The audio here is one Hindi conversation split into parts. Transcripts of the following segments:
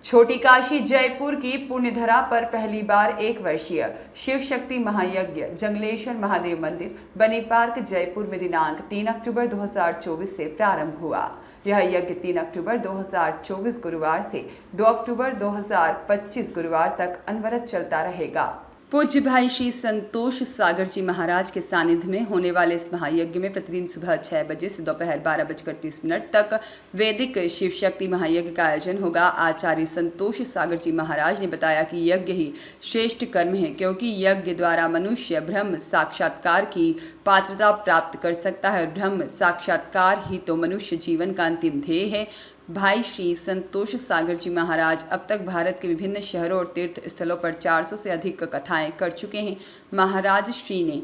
छोटी काशी जयपुर की पुण्यधरा पर पहली बार 1 वर्षीय शिव शक्ति महायज्ञ जंगलेश्वर महादेव मंदिर बनी पार्क जयपुर में दिनांक 3 अक्टूबर 2024 से प्रारंभ हुआ। यह यज्ञ 3 अक्टूबर 2024 गुरुवार से 2 अक्टूबर 2025 गुरुवार तक अनवरत चलता रहेगा। पूज्य भाई श्री संतोष सागर जी महाराज के सानिध्य में होने वाले इस महायज्ञ में प्रतिदिन सुबह 6 बजे से दोपहर 12:30 तक वैदिक शिव शक्ति महायज्ञ का आयोजन होगा। आचार्य संतोष सागर जी महाराज ने बताया कि यज्ञ ही श्रेष्ठ कर्म है, क्योंकि यज्ञ द्वारा मनुष्य ब्रह्म साक्षात्कार की पात्रता प्राप्त कर सकता है और ब्रह्म साक्षात्कार ही तो मनुष्य जीवन का अंतिम ध्येय है। भाई श्री संतोष सागर जी महाराज अब तक भारत के विभिन्न शहरों और तीर्थ स्थलों पर 400 से अधिक कथाएं कर चुके हैं। महाराज श्री ने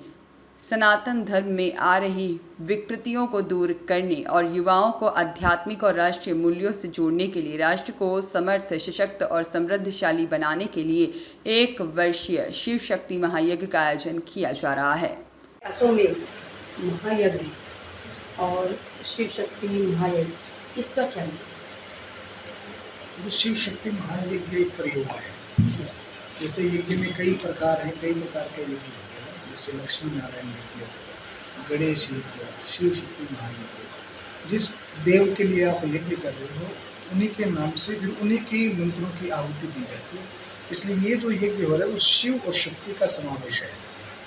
सनातन धर्म में आ रही विकृतियों को दूर करने और युवाओं को आध्यात्मिक और राष्ट्रीय मूल्यों से जोड़ने के लिए राष्ट्र को समर्थ, सशक्त और समृद्धशाली बनाने के लिए 1 वर्षीय शिव शक्ति महायज्ञ का आयोजन किया जा रहा है। असों में महायज्ञ और शिव शक्ति महायज्ञ, इसका क्या है? शिव शक्ति महायज्ञ एक प्रयोग है। जैसे यज्ञ में कई प्रकार हैं, कई प्रकार के यज्ञ होते हैं, जैसे लक्ष्मी नारायण यज्ञ, गणेश यज्ञ, शिव शक्ति महायज्ञ। जिस देव के लिए आप यज्ञ कर रहे हो उन्हीं के नाम से फिर उन्हीं के मंत्रों की आहुति दी जाती है। इसलिए ये जो यज्ञ हो रहा है वो शिव और शक्ति का समावेश है।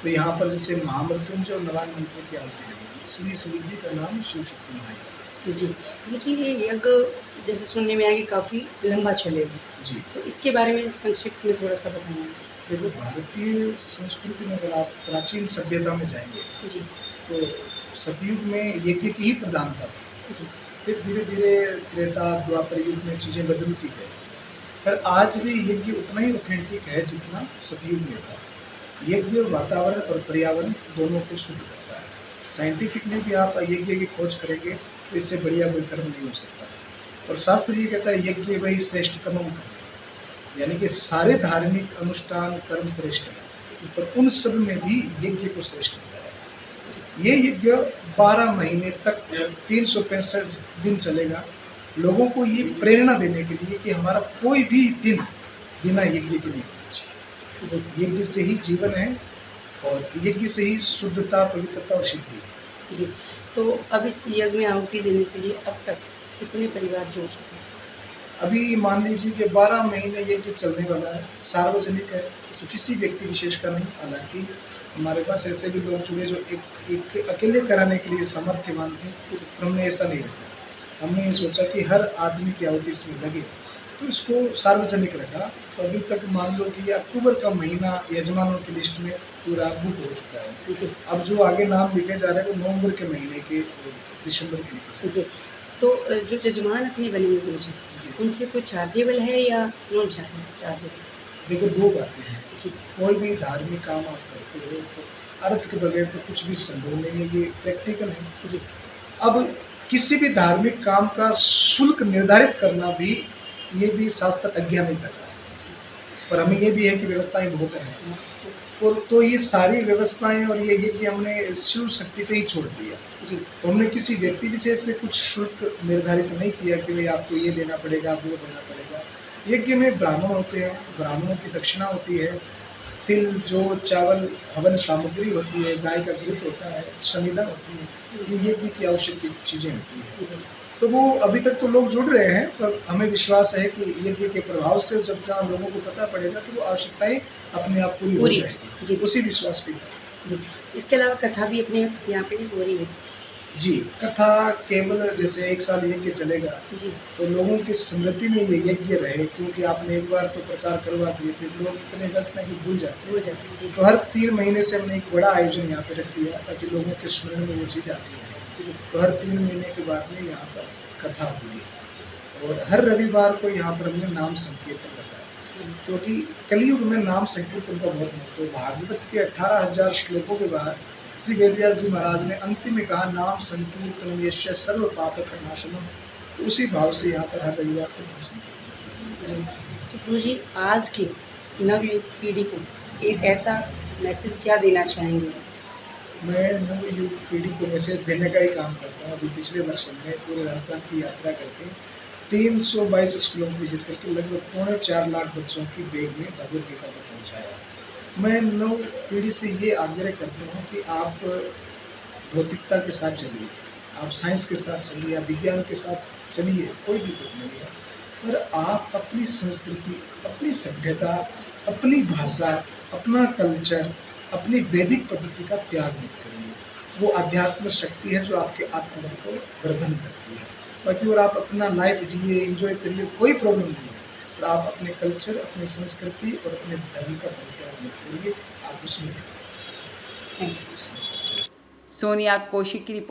तो यहाँ पर जैसे महामृत्युंजय और नवान मंत्रों की आहुति लगेगी, इसलिए इस यज्ञ का नाम शिव शक्ति महायज्ञ। जी, मुझे ये यज्ञ जैसे सुनने में आएगी काफ़ी लंबा चलेगा जी, तो इसके बारे में संक्षिप्त में थोड़ा सा बताएं। देखो, भारतीय संस्कृति में अगर आप प्राचीन सभ्यता में जाएंगे जी तो सतयुग में यज्ञ की ही प्रधानता थी। जी फिर धीरे धीरे त्रेता द्वापर युग में चीज़ें बदलती गई, पर आज भी यज्ञ उतना ही ऑथेंटिक है जितना सतयुग में था। यज्ञ वातावरण और पर्यावरण दोनों को शुद्ध करता है। साइंटिफिक में भी आप यज्ञ की खोज करेंगे तो इससे बढ़िया कोई कर्म नहीं हो सकता। और शास्त्र ये कहता है यज्ञ वही श्रेष्ठतम कर्म, यानी कि सारे धार्मिक अनुष्ठान कर्म श्रेष्ठ है, पर उन सब में भी यज्ञ को श्रेष्ठ बताया। ये यज्ञ 12 महीने तक 365 दिन चलेगा, लोगों को ये प्रेरणा देने के लिए कि हमारा कोई भी दिन बिना यज्ञ के नहीं होना चाहिए। यज्ञ से ही जीवन है और यज्ञ से ही शुद्धता, पवित्रता और सिद्धि। जी, तो अब इस यज्ञ में आहुति देने के लिए अब तक कितने परिवार जुड़ चुके हैं? अभी मान लीजिए कि 12 महीने यज्ञ चलने वाला है, सार्वजनिक है, तो किसी व्यक्ति विशेष का नहीं। हालांकि हमारे पास ऐसे भी लोग जुड़े जो एक अकेले कराने के लिए सामर्थ्यवान थे, पर हमने ऐसा नहीं रखा। हमने ये सोचा कि हर आदमी की आहुति इसमें लगे, तो इसको सार्वजनिक रखा। तो अभी तक मान लो कि अक्टूबर का महीना यजमानों की लिस्ट में पूरा बुक हो चुका है। अब जो आगे नाम लिखे जा रहे हैं वो नवंबर के महीने के, दिसंबर के लिखे जी, तो जो जजमान अपने बनेंगे जी, उनसे कोई चार्जेबल है या नॉन चार्जेबल? देखो, 2 बातें हैं जी कोई भी धार्मिक काम आप करते हो तो अर्थ के बगैर तो कुछ भी संभव नहीं है, ये प्रैक्टिकल है। जी अब किसी भी धार्मिक काम का शुल्क निर्धारित करना भी, ये भी शास्त्र आज्ञा नहीं करता है, पर हमें ये भी है कि व्यवस्थाएं बहुत हैं। और तो ये सारी व्यवस्थाएं और ये यज्ञ हमने शिव शक्ति पे ही छोड़ दिया। जी तो हमने किसी व्यक्ति विशेष से कुछ शुल्क निर्धारित नहीं किया कि भाई आपको ये देना पड़ेगा, वो देना पड़ेगा। यज्ञ में ब्राह्मण होते हैं, ब्राह्मणों की दक्षिणा होती है, तिल, जो चावल, हवन सामग्री होती है, गाय का घृत होता है, समिधा होती है, ये यज्ञ की आवश्यक चीज़ें होती हैं। तो वो अभी तक तो लोग जुड़ रहे हैं, पर हमें विश्वास है कि यज्ञ के प्रभाव से जब जहाँ लोगों को पता पड़ेगा तो वो आवश्यकताएं अपने आप पूरी हो जाएगी। जी उसी विश्वास पे। जी, इसके अलावा कथा भी अपने यहाँ पे हो रही है? जी, कथा केवल जैसे 1 साल यज्ञ चलेगा जी तो लोगों की स्मृति में ये यज्ञ रहे, क्योंकि आपने एक बार तो प्रचार करवा दिए, फिर लोग इतने व्यस्त हैं कि भूल जाते हो हैं। जाती है। जी तो हर 3 महीने से हमने एक बड़ा आयोजन यहाँ पे रख दिया ताकि लोगों के स्मरण में वो चीज़ आती है। जी तो हर 3 महीने के बाद में यहाँ पर कथा होगी और हर रविवार को यहाँ पर हमने नाम संकीर्तन रखा है, क्योंकि कलयुग में नाम संकीर्तन का बहुत महत्व है। भागवत के 18,000 श्लोकों के बाद श्री वेदव्यास जी महाराज ने अंतिम में कहा, नाम संकीर्तन यस्य सर्व पाप प्रणाशनम। तो उसी भाव से यहाँ पर हर रविवार को नाम संकीर्तन। तो गुरु जी, आज की नवयुग पीढ़ी को एक ऐसा मैसेज क्या देना चाहेंगे? मैं नवयुग पीढ़ी को मैसेज देने का ही काम करता हूँ। अभी पिछले वर्ष हमने पूरे राजस्थान की यात्रा करके 322 स्कूलों को विजिट करके लगभग 4.25 लाख बच्चों की बैग में भगवद गीता को पहुँचाया। मैं नव पीढ़ी से ये आग्रह करता हूँ कि आप भौतिकता के साथ चलिए, आप साइंस के साथ चलिए, आप विज्ञान के साथ चलिए, कोई दिक्कत नहीं है। पर आप अपनी संस्कृति, अपनी सभ्यता, अपनी भाषा, अपना कल्चर, अपनी वैदिक पद्धति का त्याग मत करिए। वो आध्यात्म शक्ति है जो आपके आत्मबल को वर्धन करती है। बाकी और आप अपना लाइफ जिए, एंजॉय करिए, कोई प्रॉब्लम नहीं है। पर आप अपने कल्चर, अपनी संस्कृति और अपने धर्म का परित्याग मत करिए, आप उसमें रहिए। Thank you. सोनिया कौशिक की रिपोर्ट।